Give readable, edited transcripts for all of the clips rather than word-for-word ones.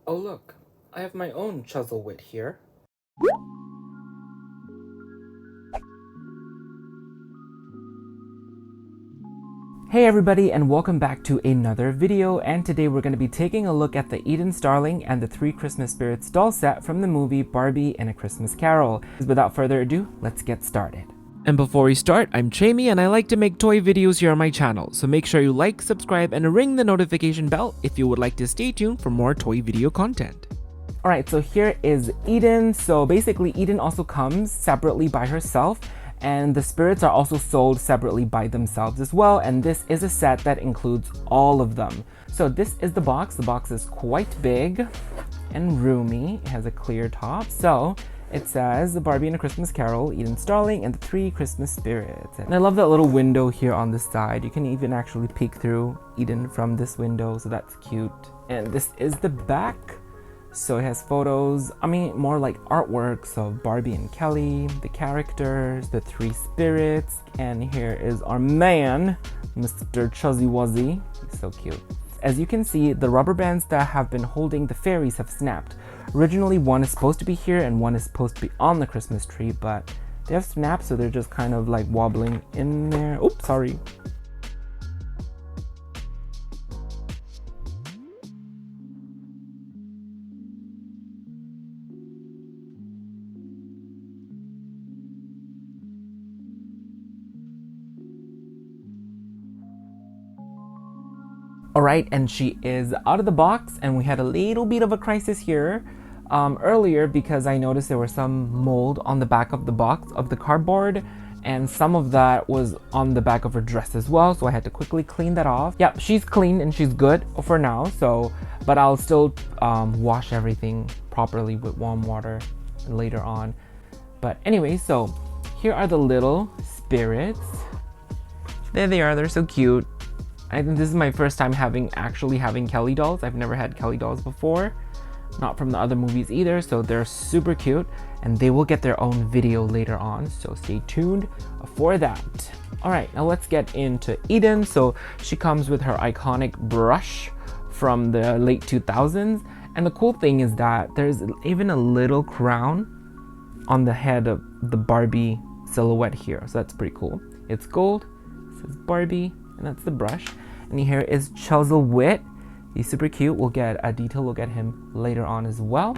Oh look, I have my own Chuzzlewit here. Hey everybody, and welcome back to another video, and today we're going to be taking a look at the Eden Starling and the 3 Christmas Spirits doll set from the movie Barbie and a Christmas Carol. Without further ado, let's get started. And before we start, I'm Chaymie and I like to make toy videos here on my channel, so make sure you like, subscribe, and ring the notification bell if you would like to stay tuned for more toy video content. Alright, so here is Eden. So basically Eden also comes separately by herself, and the spirits are also sold separately by themselves as well, and this is a set that includes all of them. So this is the box. The box is quite big and roomy. It has a clear top. So it says the Barbie and a Christmas Carol, Eden Starling, and the 3 Christmas Spirits. And I love that little window here on the side. You can even actually peek through Eden from this window, so that's cute. And this is the back. So it has photos, more like artworks of Barbie and Kelly, the characters, the 3 spirits, and here is our man, Mr. Chuzzy Wuzzy. He's so cute. As you can see, the rubber bands that have been holding the fairies have snapped. Originally, one is supposed to be here and one is supposed to be on the Christmas tree, but they have snapped, so they're just kind of like wobbling in there. Oops, sorry. Alright, and she is out of the box, and we had a little bit of a crisis here earlier because I noticed there was some mold on the back of the box of the cardboard, and some of that was on the back of her dress as well, so I had to quickly clean that off. Yep, she's clean and she's good for now, but I'll still wash everything properly with warm water later on. But anyway, so here are the little spirits. There they are, they're so cute. I think this is my first time actually having Kelly dolls. I've never had Kelly dolls before, not from the other movies either, so they're super cute, and they will get their own video later on, so stay tuned for that. Alright, now let's get into Eden. So she comes with her iconic brush from the late 2000s, and the cool thing is that there's even a little crown on the head of the Barbie silhouette here, so that's pretty cool. It's gold, it says Barbie, and that's the brush. And here is Chuzzlewit. He's super cute. We'll get a detailed look at him later on as well.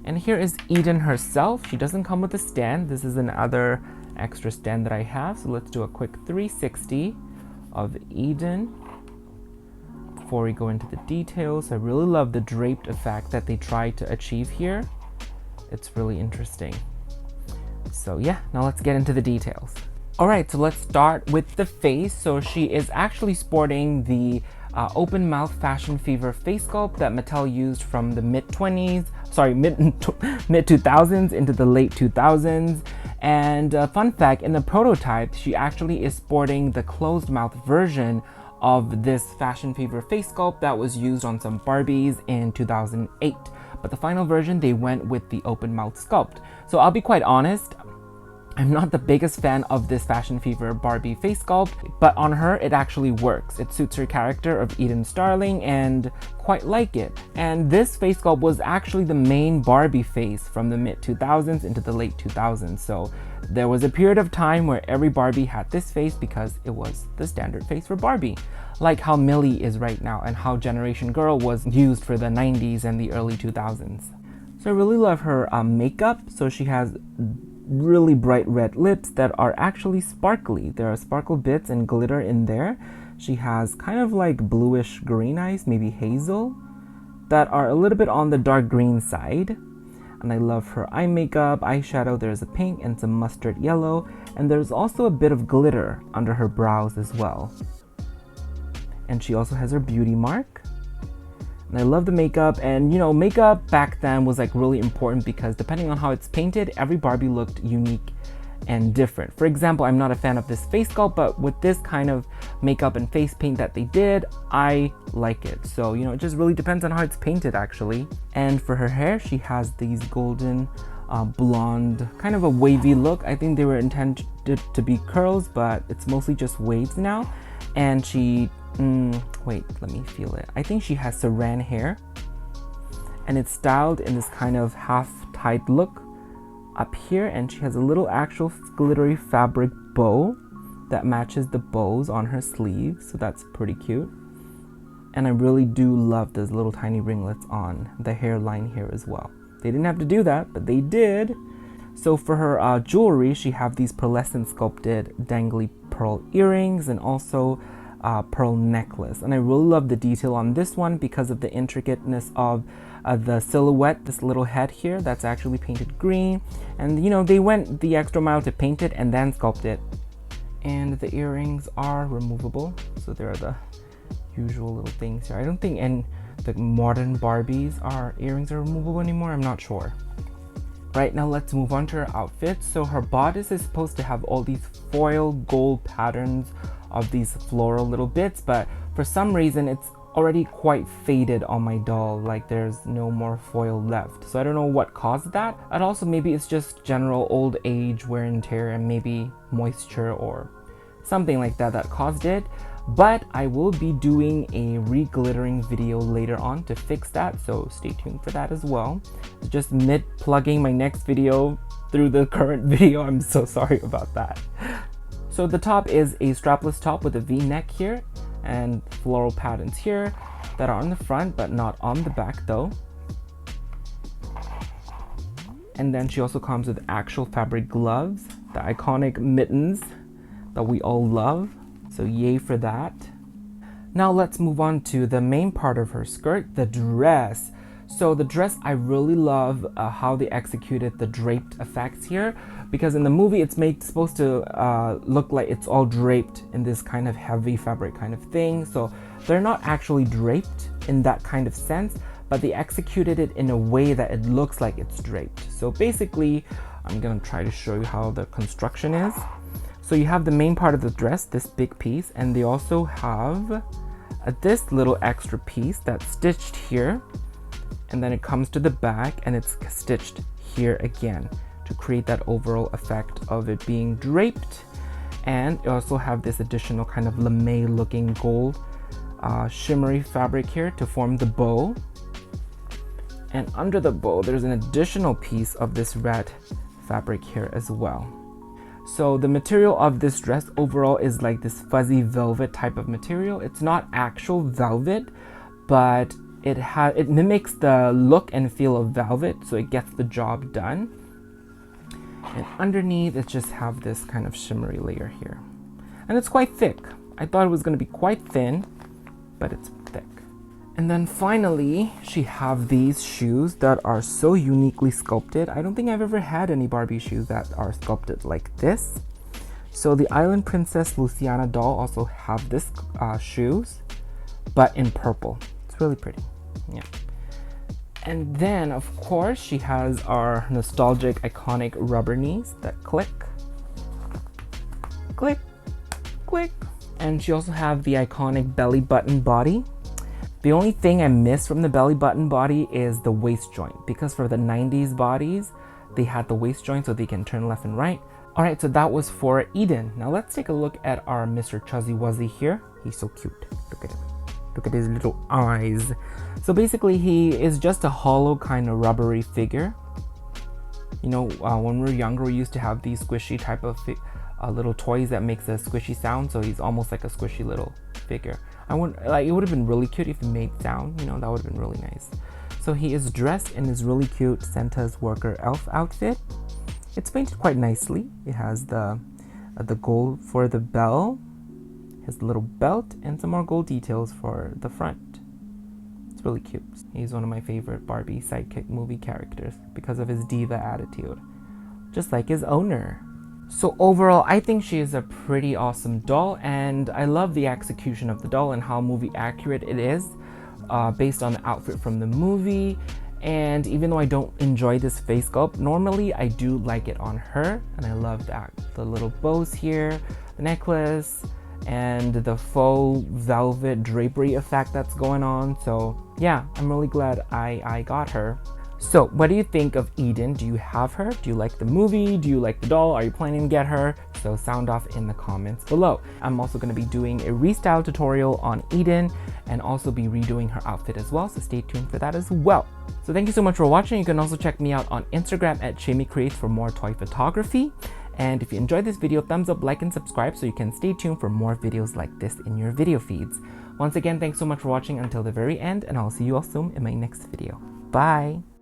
And here is Eden herself. She doesn't come with a stand. This is another extra stand that I have. So let's do a quick 360 of Eden before we go into the details. I really love the draped effect that they tried to achieve here. It's really interesting. So yeah, now let's get into the details. Alright, so let's start with the face. So she is actually sporting the open mouth Fashion Fever face sculpt that Mattel used from the mid-20s, mid-2000s into the late 2000s. And fun fact, in the prototype, she actually is sporting the closed mouth version of this Fashion Fever face sculpt that was used on some Barbies in 2008. But the final version, they went with the open mouth sculpt. So I'll be quite honest, I'm not the biggest fan of this Fashion Fever Barbie face sculpt, but on her it actually works. It suits her character of Eden Starling and quite like it. And this face sculpt was actually the main Barbie face from the mid-2000s into the late 2000s. So there was a period of time where every Barbie had this face because it was the standard face for Barbie. Like how Millie is right now and how Generation Girl was used for the 90s and the early 2000s. So I really love her makeup. So she has really bright red lips that are actually sparkly. There are sparkle bits and glitter in there. She has kind of like bluish green eyes, maybe hazel, that are a little bit on the dark green side. And I love her eye makeup, eyeshadow. There's a pink and some mustard yellow, and there's also a bit of glitter under her brows as well. And she also has her beauty mark. And I love the makeup, and makeup back then was like really important because depending on how it's painted, every Barbie looked unique and different. For example, I'm not a fan of this face sculpt, but with this kind of makeup and face paint that they did, I like it. So, it just really depends on how it's painted actually. And for her hair, she has these golden blonde, kind of a wavy look. I think they were intended to be curls, but it's mostly just waves now. And she, wait, let me feel it. I think she has saran hair. and it's styled in this kind of half-tied look up here, and she has a little actual glittery fabric bow that matches the bows on her sleeves, so that's pretty cute. And I really do love those little tiny ringlets on the hairline here as well. They didn't have to do that, but they did. So for her jewelry, she have these pearlescent sculpted dangly pearl earrings and also pearl necklace. And I really love the detail on this one because of the intricateness of the silhouette, this little head here that's actually painted green. And you know, they went the extra mile to paint it and then sculpt it. And the earrings are removable. So there are the usual little things here. I don't think and the modern Barbies earrings are removable anymore. I'm not sure. Right, now let's move on to her outfit. So her bodice is supposed to have all these foil gold patterns of these floral little bits, but for some reason it's already quite faded on my doll. Like there's no more foil left. So I don't know what caused that. And also maybe it's just general old age, wear and tear, and maybe moisture or something like that that caused it. But I will be doing a re-glittering video later on to fix that, so stay tuned for that as well. Just mid-plugging my next video through the current video. I'm so sorry about that. So the top is a strapless top with a V-neck here and floral patterns here that are on the front but not on the back though. And then she also comes with actual fabric gloves, the iconic mittens that we all love. So yay for that. Now let's move on to the main part of her skirt, the dress. So the dress, I really love how they executed the draped effects here, because in the movie it's supposed to look like it's all draped in this kind of heavy fabric kind of thing. So they're not actually draped in that kind of sense, but they executed it in a way that it looks like it's draped. So basically, I'm gonna try to show you how the construction is. So you have the main part of the dress, this big piece, and they also have this little extra piece that's stitched here, and then it comes to the back and it's stitched here again to create that overall effect of it being draped. And you also have this additional kind of lame looking gold shimmery fabric here to form the bow. And under the bow, there's an additional piece of this red fabric here as well. So the material of this dress overall is like this fuzzy velvet type of material. It's not actual velvet, but it mimics the look and feel of velvet, so it gets the job done. And underneath, it just have this kind of shimmery layer here. And it's quite thick. I thought it was going to be quite thin, but it's thick. And then finally, she have these shoes that are so uniquely sculpted. I don't think I've ever had any Barbie shoes that are sculpted like this. So the Island Princess Luciana doll also have this shoes, but in purple. It's really pretty, yeah. And then, of course, she has our nostalgic, iconic rubber knees that click, click, click. And she also have the iconic belly button body. The only thing I miss from the belly button body is the waist joint, because for the 90s bodies, they had the waist joint so they can turn left and right. All right, so that was for Eden. Now let's take a look at our Mr. Chuzzy Wuzzy here. He's so cute. Look at him. Look at his little eyes. So basically, he is just a hollow kind of rubbery figure. You know, when we were younger, we used to have these squishy type of little toys that makes a squishy sound. So he's almost like a squishy little figure. It would have been really cute if he made sound, you know, that would have been really nice. So he is dressed in his really cute Santa's worker elf outfit. It's painted quite nicely. It has the gold for the bell, his little belt, and some more gold details for the front. It's really cute. He's one of my favorite Barbie sidekick movie characters because of his diva attitude, just like his owner. So overall, I think she is a pretty awesome doll, and I love the execution of the doll and how movie accurate it is based on the outfit from the movie. And even though I don't enjoy this face sculpt, normally I do like it on her, and I love that. The little bows here, the necklace, and the faux velvet drapery effect that's going on. So yeah, I'm really glad I got her. So what do you think of Eden? Do you have her? Do you like the movie? Do you like the doll? Are you planning to get her? So sound off in the comments below. I'm also going to be doing a restyle tutorial on Eden and also be redoing her outfit as well, so stay tuned for that as well. So thank you so much for watching. You can also check me out on Instagram at Chaymie Creates for more toy photography. And if you enjoyed this video, thumbs up, like, and subscribe so you can stay tuned for more videos like this in your video feeds. Once again, thanks so much for watching until the very end, and I'll see you all soon in my next video. Bye!